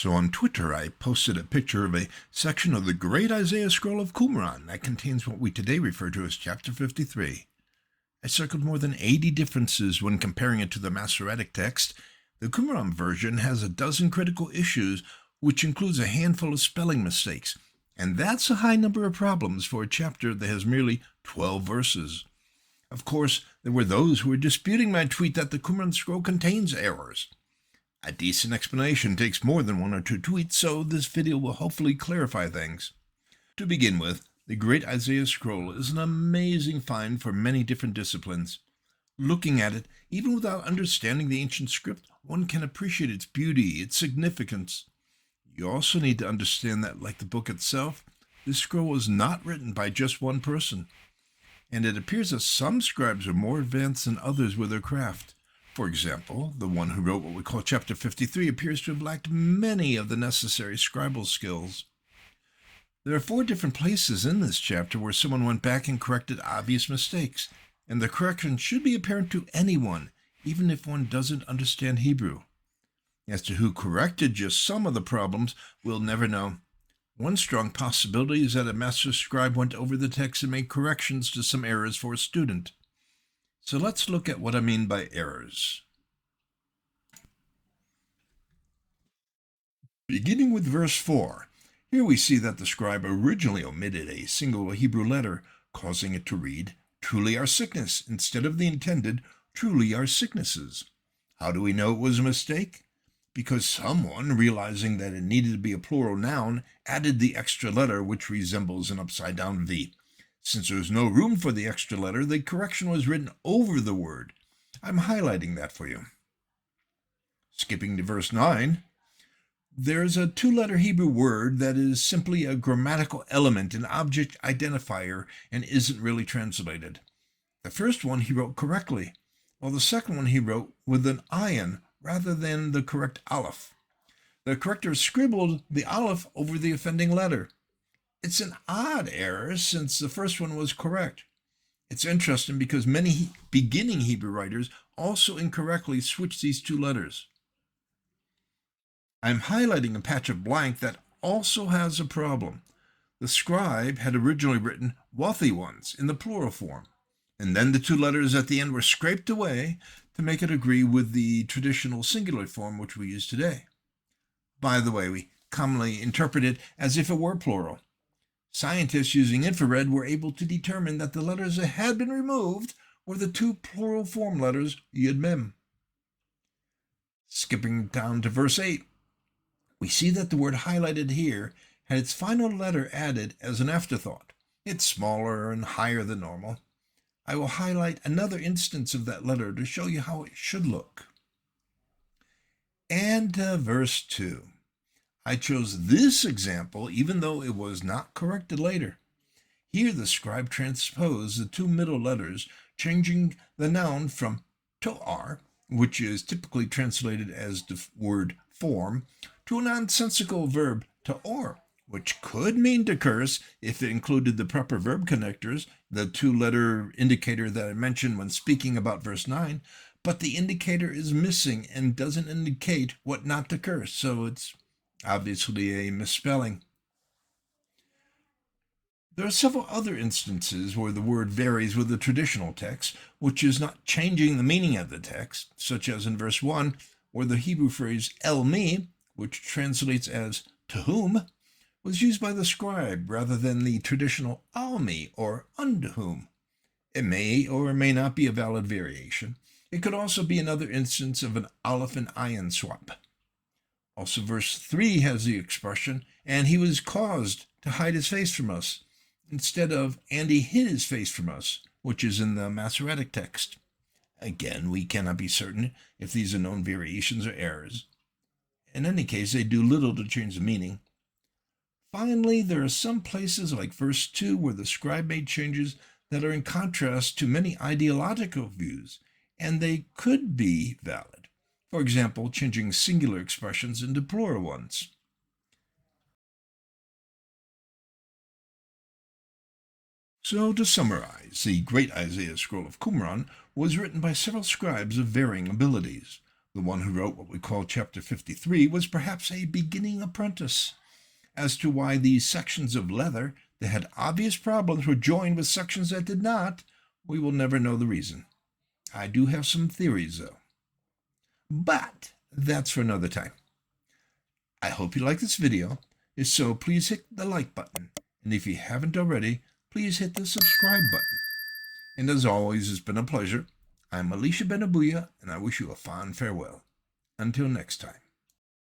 So on Twitter, I posted a picture of a section of the Great Isaiah Scroll of Qumran that contains what we today refer to as Chapter 53. I circled more than 80 differences when comparing it to the Masoretic text. The Qumran version has a dozen critical issues, which includes a handful of spelling mistakes, and that's a high number of problems for a chapter that has merely 12 verses. Of course, there were those who were disputing my tweet that the Qumran scroll contains errors. A decent explanation takes more than one or two tweets, so this video will hopefully clarify things. To begin with, the Great Isaiah Scroll is an amazing find for many different disciplines. Looking at it, even without understanding the ancient script, one can appreciate its beauty, its significance. You also need to understand that, like the book itself, this scroll was not written by just one person, and it appears that some scribes are more advanced than others with their craft. For example, the one who wrote what we call Chapter 53 appears to have lacked many of the necessary scribal skills. There are 4 different places in this chapter where someone went back and corrected obvious mistakes, and the correction should be apparent to anyone, even if one doesn't understand Hebrew. As to who corrected just some of the problems, we'll never know. One strong possibility is that a master scribe went over the text and made corrections to some errors for a student. So let's look at what I mean by errors. Beginning with verse 4, here we see that the scribe originally omitted a single Hebrew letter, causing it to read, "truly our sickness," instead of the intended, "truly our sicknesses." How do we know it was a mistake? Because someone, realizing that it needed to be a plural noun, added the extra letter, which resembles an upside-down V. Since there was no room for the extra letter, the correction was written over the word. I'm highlighting that for you. Skipping to verse 9, there's a 2-letter Hebrew word that is simply a grammatical element, an object identifier, and isn't really translated. The first one he wrote correctly, while the second one he wrote with an ayin rather than the correct aleph. The corrector scribbled the aleph over the offending letter. It's an odd error since the first one was correct. It's interesting because many beginning Hebrew writers also incorrectly switch these 2 letters. I'm highlighting a patch of blank that also has a problem. The scribe had originally written wealthy ones in the plural form, and then the 2 letters at the end were scraped away to make it agree with the traditional singular form which we use today. By the way, we commonly interpret it as if it were plural. Scientists using infrared were able to determine that the letters that had been removed were the 2 plural form letters Yud Mem. Skipping down to verse 8, we see that the word highlighted here had its final letter added as an afterthought. It's smaller and higher than normal. I will highlight another instance of that letter to show you how it should look. And verse 2. I chose this example even though it was not corrected later. Here the scribe transposed the 2 middle letters, changing the noun from to'ar, which is typically translated as the word form, to a nonsensical verb ta'or, which could mean to curse if it included the proper verb connectors, the 2-letter indicator that I mentioned when speaking about verse 9, but the indicator is missing and doesn't indicate what not to curse, so it's obviously a misspelling. There are several other instances where the word varies with the traditional text, which is not changing the meaning of the text, such as in verse 1, where the Hebrew phrase el mi, which translates as to whom, was used by the scribe rather than the traditional al mi, or unto whom. It may or may not be a valid variation. It could also be another instance of an aleph and ayin swap. Also, verse 3 has the expression, and he was caused to hide his face from us, instead of, and he hid his face from us, which is in the Masoretic text. Again, we cannot be certain if these are known variations or errors. In any case, they do little to change the meaning. Finally, there are some places like verse 2 where the scribe made changes that are in contrast to many ideological views, and they could be valid. For example, changing singular expressions into plural ones. So to summarize, the Great Isaiah Scroll of Qumran was written by several scribes of varying abilities. The one who wrote what we call Chapter 53 was perhaps a beginning apprentice. As to why these sections of leather that had obvious problems were joined with sections that did not, we will never know the reason. I do have some theories, though. But that's for another time. I hope you like this video. If so, please hit the like button. And if you haven't already, please hit the subscribe button. And as always, it's been a pleasure. I'm Alicia Benabuya, and I wish you a fond farewell. Until next time.